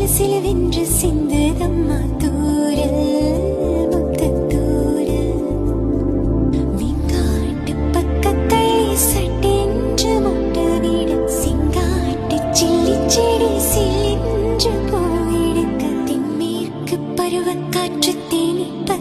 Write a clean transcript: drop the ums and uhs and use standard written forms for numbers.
சிலுவென்று சிந்துதம்மா தூரல் முத்தத்தூரல் வீங்காட்டு பக்கத்தை சட்டென்று முட்டவிட சிங்காட்டு சில்லி செடி சில்லென்று போயிடுக்க தென்மேற்கு பருவக்காற்று